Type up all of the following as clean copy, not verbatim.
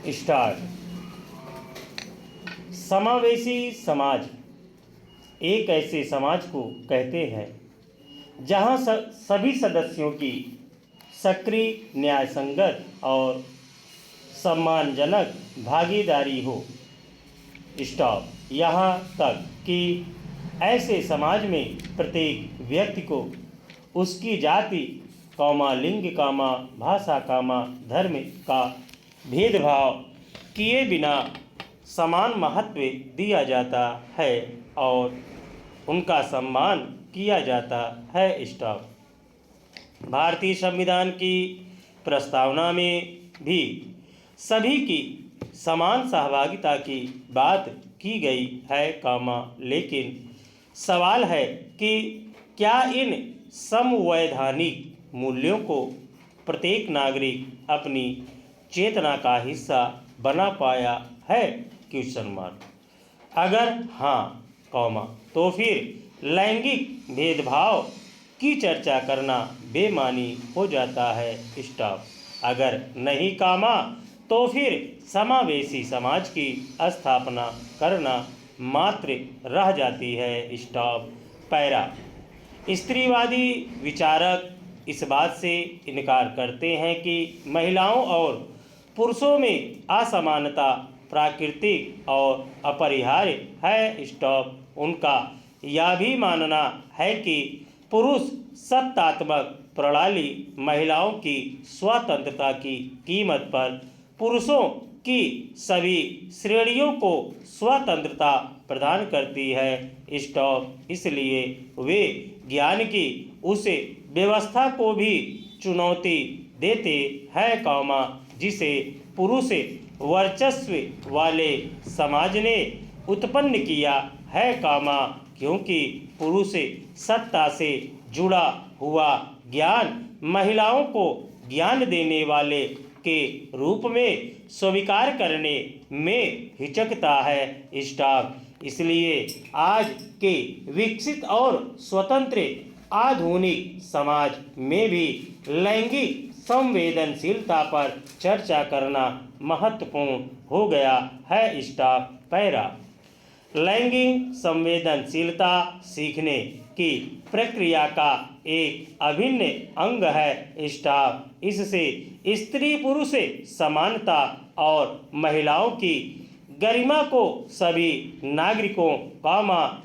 Start. समावेशी समाज एक ऐसे समाज को कहते हैं जहां सभी सदस्यों की सक्रिय, न्यायसंगत और सम्मानजनक भागीदारी हो। स्टॉप। यहाँ तक कि ऐसे समाज में प्रत्येक व्यक्ति को उसकी जाति, लिंग, भाषा, धर्म का भेदभाव किए बिना समान महत्व दिया जाता है और उनका सम्मान किया जाता है। स्टॉप। भारतीय संविधान की प्रस्तावना में भी सभी की समान सहभागिता की बात की गई है, लेकिन सवाल है कि क्या इन संवैधानिक मूल्यों को प्रत्येक नागरिक अपनी चेतना का हिस्सा बना पाया है? Question mark. अगर हाँ, तो फिर लैंगिक भेदभाव की चर्चा करना बेमानी हो जाता है। स्टॉप। अगर नहीं, तो फिर समावेशी समाज की स्थापना करना मात्र रह जाती है। स्टॉप। पैरा। स्त्रीवादी विचारक इस बात से इनकार करते हैं कि महिलाओं और पुरुषों में असमानता प्राकृतिक और अपरिहार्य है। स्टॉप। उनका यह भी मानना है कि पुरुष सत्तात्मक प्रणाली महिलाओं की स्वतंत्रता की कीमत पर पुरुषों की सभी श्रेणियों को स्वतंत्रता प्रदान करती है। स्टॉप। इसलिए वे ज्ञान की उस व्यवस्था को भी चुनौती देते हैं, जिसे पुरुष वर्चस्व वाले समाज ने उत्पन्न किया है, क्योंकि पुरुष सत्ता से जुड़ा हुआ ज्ञान महिलाओं को ज्ञान देने वाले के रूप में स्वीकार करने में हिचकता है। स्टॉप। इसलिए आज के विकसित और स्वतंत्र आधुनिक समाज में भी लैंगिक संवेदनशीलता पर चर्चा करना महत्वपूर्ण हो गया है। स्टॉप। पैरा। लैंगिक संवेदनशीलता सीखने की प्रक्रिया का एक अभिन्न अंग है। स्टॉप। इससे स्त्री पुरुष समानता और महिलाओं की गरिमा को सभी नागरिकों,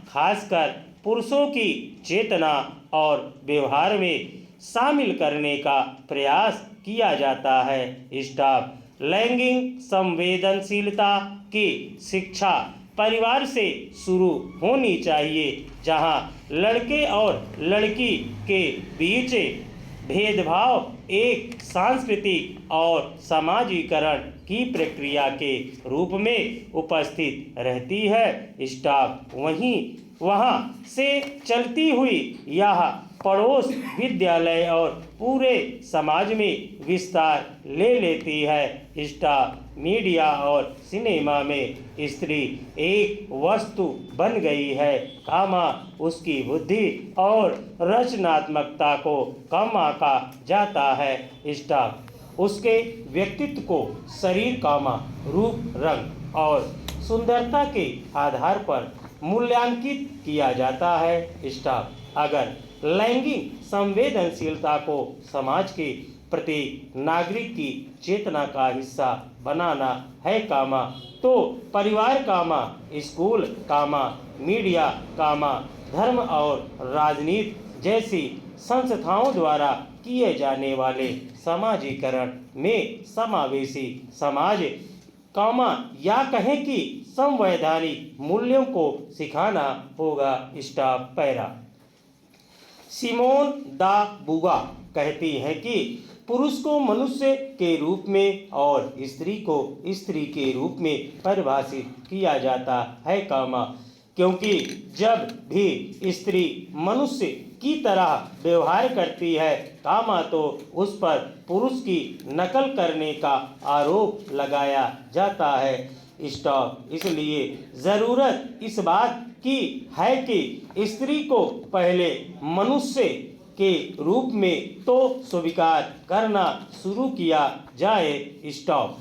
खासकर पुरुषों की चेतना और व्यवहार में शामिल करने का प्रयास किया जाता है। स्टॉप। लैंगिक संवेदनशीलता की शिक्षा परिवार से शुरू होनी चाहिए, जहां लड़के और लड़की के बीच भेदभाव एक सांस्कृतिक और समाजीकरण की प्रक्रिया के रूप में उपस्थित रहती है। स्टॉप। वहाँ से चलती हुई यह पड़ोस, विद्यालय और पूरे समाज में विस्तार ले लेती है। स्टॉप। मीडिया और सिनेमा में स्त्री एक वस्तु बन गई है, उसकी बुद्धि और रचनात्मकता को कम आंका जाता है। स्टॉप। उसके व्यक्तित्व को शरीर, रूप, रंग और सुंदरता के आधार पर मूल्यांकित किया जाता है। स्टॉप। अगर लैंगिक संवेदनशीलता को समाज के प्रत्येक नागरिक की चेतना का हिस्सा बनाना है, तो परिवार, स्कूल, मीडिया, धर्म और राजनीति जैसी संस्थाओं द्वारा किए जाने वाले समाजीकरण में समावेशी समाज, या कहें कि संवैधानिक मूल्यों को सिखाना होगा। स्टॉप। पैरा। सिमोन दा बुगा कहती हैं कि पुरुष को मनुष्य के रूप में और स्त्री को स्त्री के रूप में परिभाषित किया जाता है, क्योंकि जब भी स्त्री मनुष्य की तरह व्यवहार करती है, तो उस पर पुरुष की नकल करने का आरोप लगाया जाता है। स्टॉप। इसलिए जरूरत इस बात की है कि स्त्री को पहले मनुष्य के रूप में तो स्वीकार करना शुरू किया जाए। स्टॉप।